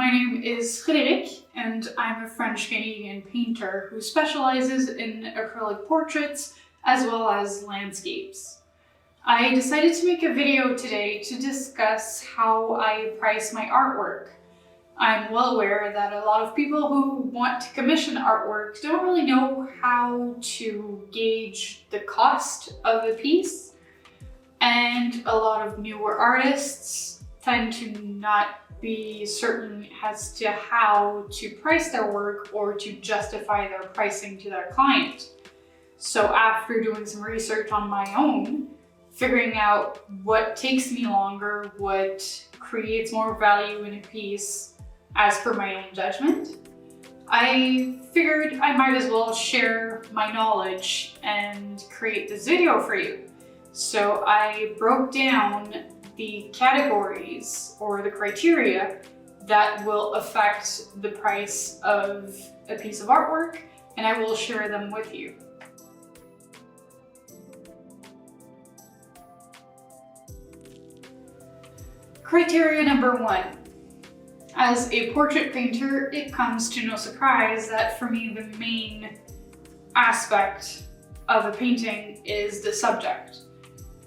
My name is Frédéric, and I'm a French-Canadian painter who specializes in acrylic portraits as well as landscapes. I decided to make a video today to discuss how I price my artwork. I'm well aware that a lot of people who want to commission artwork don't really know how to gauge the cost of a piece, and a lot of newer artists tend to not be certain as to how to price their work or to justify their pricing to their client. So after doing some research on my own, figuring out what takes me longer, what creates more value in a piece as per my own judgment, I figured I might as well share my knowledge and create this video for you. So I broke down the categories or the criteria that will affect the price of a piece of artwork, and I will share them with you. Criteria number 1. As a portrait painter, it comes to no surprise that for me the main aspect of a painting is the subject.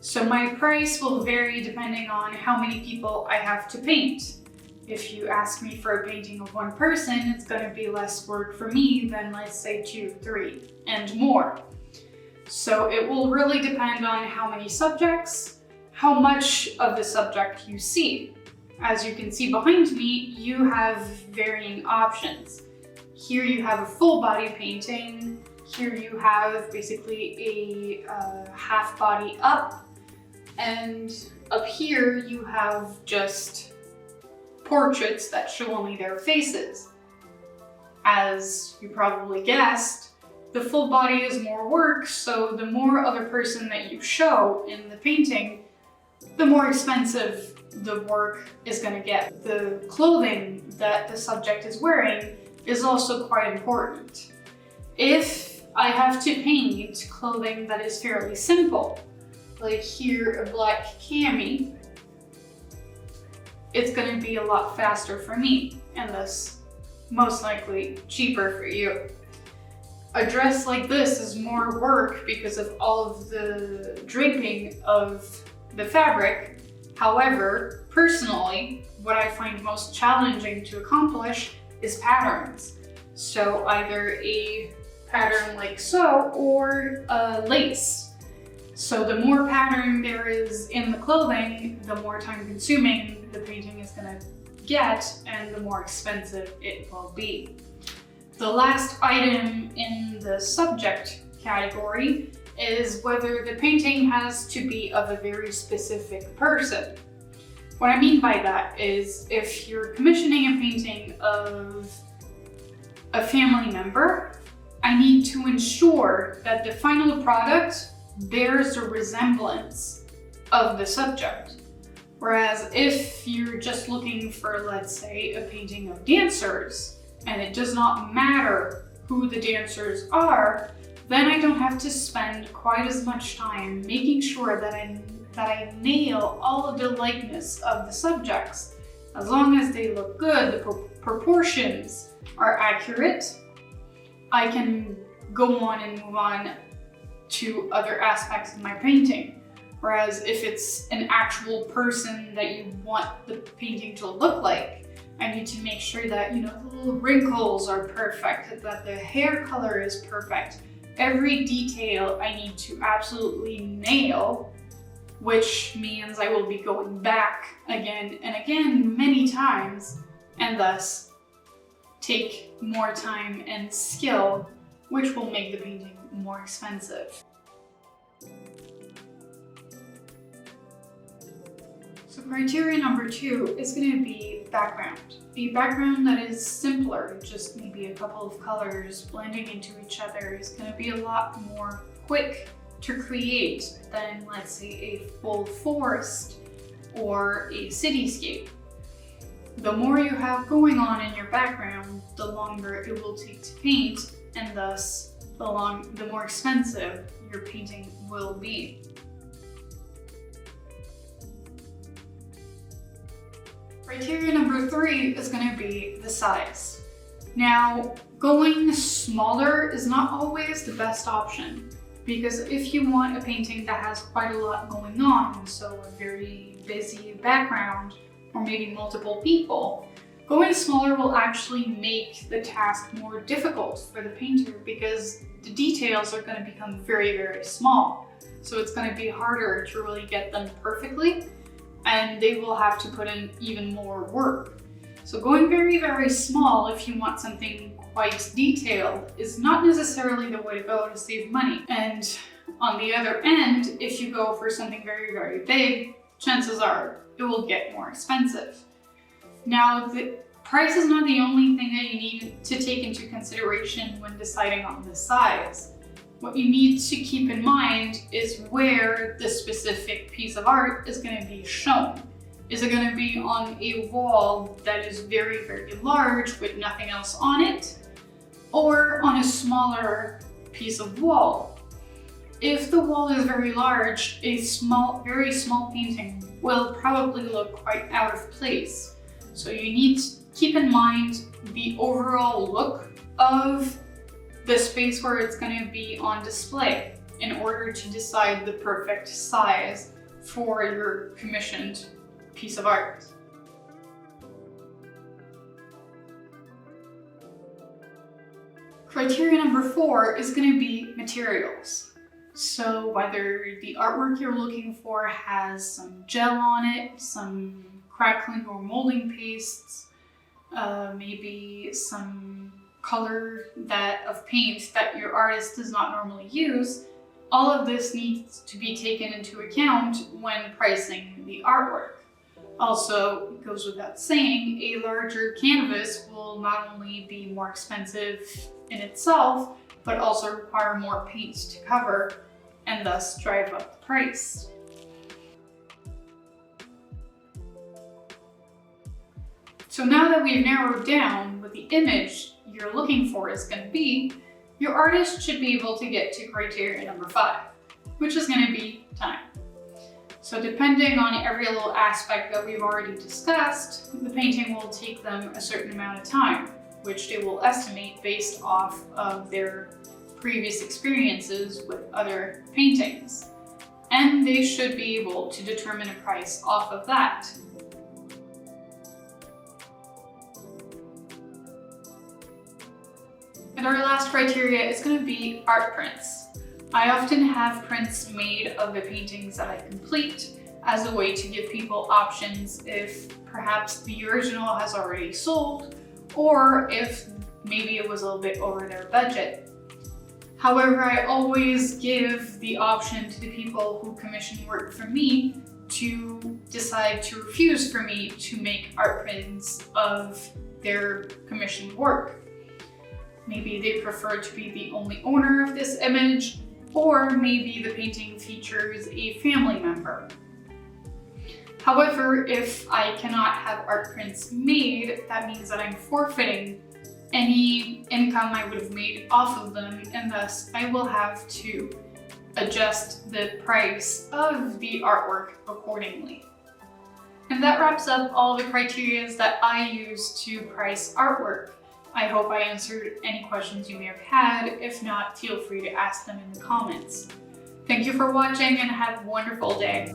So my price will vary depending on how many people I have to paint. If you ask me for a painting of one person, it's going to be less work for me than, let's say, 2, 3, and more. So it will really depend on how many subjects, how much of the subject you see. As you can see behind me, you have varying options. Here you have a full body painting. Here you have basically a half body up. And up here you have just portraits that show only their faces. As you probably guessed, the full body is more work, so the more of a person that you show in the painting, the more expensive the work is going to get. The clothing that the subject is wearing is also quite important. If I have to paint clothing that is fairly simple, like here a black cami, it's going to be a lot faster for me and thus most likely cheaper for you. A dress like this is more work because of all of the draping of the fabric. However, personally, what I find most challenging to accomplish is patterns. So either a pattern like so or a lace. So the more pattern there is in the clothing, the more time consuming the painting is going to get and the more expensive it will be. The last item in the subject category is whether the painting has to be of a very specific person. What I mean by that is if you're commissioning a painting of a family member, I need to ensure that the final product bears a resemblance of the subject. Whereas if you're just looking for, let's say, a painting of dancers, and it does not matter who the dancers are, then I don't have to spend quite as much time making sure that I nail all of the likeness of the subjects. As long as they look good, the proportions are accurate, I can go on and move on to other aspects of my painting. Whereas if it's an actual person that you want the painting to look like, I need to make sure that, the little wrinkles are perfect, that the hair color is perfect. Every detail I need to absolutely nail, which means I will be going back again and again many times, and thus take more time and skill, which will make the painting more expensive. So criteria number 2 is going to be background. A background that is simpler, just maybe a couple of colors blending into each other, is going to be a lot more quick to create than, let's say, a full forest or a cityscape. The more you have going on in your background, the longer it will take to paint, and thus the more expensive your painting will be. Criteria number 3 is going to be the size. Now, going smaller is not always the best option, because if you want a painting that has quite a lot going on, so a very busy background, or maybe multiple people, going smaller will actually make the task more difficult for the painter because the details are going to become very, very small. So it's going to be harder to really get them perfectly, and they will have to put in even more work. So going very, very small if you want something quite detailed is not necessarily the way to go to save money. And on the other end, if you go for something very, very big, chances are it will get more expensive. Now, the price is not the only thing that you need to take into consideration when deciding on the size. What you need to keep in mind is where the specific piece of art is going to be shown. Is it going to be on a wall that is very, very large with nothing else on it, or on a smaller piece of wall? If the wall is very large, a very small painting will probably look quite out of place. So you need to keep in mind the overall look of the space where it's going to be on display in order to decide the perfect size for your commissioned piece of art. Criteria number 4 is going to be materials. So whether the artwork you're looking for has some gel on it, some crackling or molding pastes, maybe some color of paint that your artist does not normally use, all of this needs to be taken into account when pricing the artwork. Also, it goes without saying, a larger canvas will not only be more expensive in itself, but also require more paint to cover and thus drive up the price. So now that we've narrowed down what the image you're looking for is going to be, your artist should be able to get to criteria number 5, which is going to be time. So depending on every little aspect that we've already discussed, the painting will take them a certain amount of time, which they will estimate based off of their previous experiences with other paintings. And they should be able to determine a price off of that. And our last criteria is going to be art prints. I often have prints made of the paintings that I complete as a way to give people options if perhaps the original has already sold, or if maybe it was a little bit over their budget. However, I always give the option to the people who commission work from me to decide to refuse for me to make art prints of their commissioned work. Maybe they prefer to be the only owner of this image, or maybe the painting features a family member. However, if I cannot have art prints made, that means that I'm forfeiting any income I would have made off of them, and thus I will have to adjust the price of the artwork accordingly. And that wraps up all the criteria that I use to price artwork. I hope I answered any questions you may have had. If not, feel free to ask them in the comments. Thank you for watching and have a wonderful day.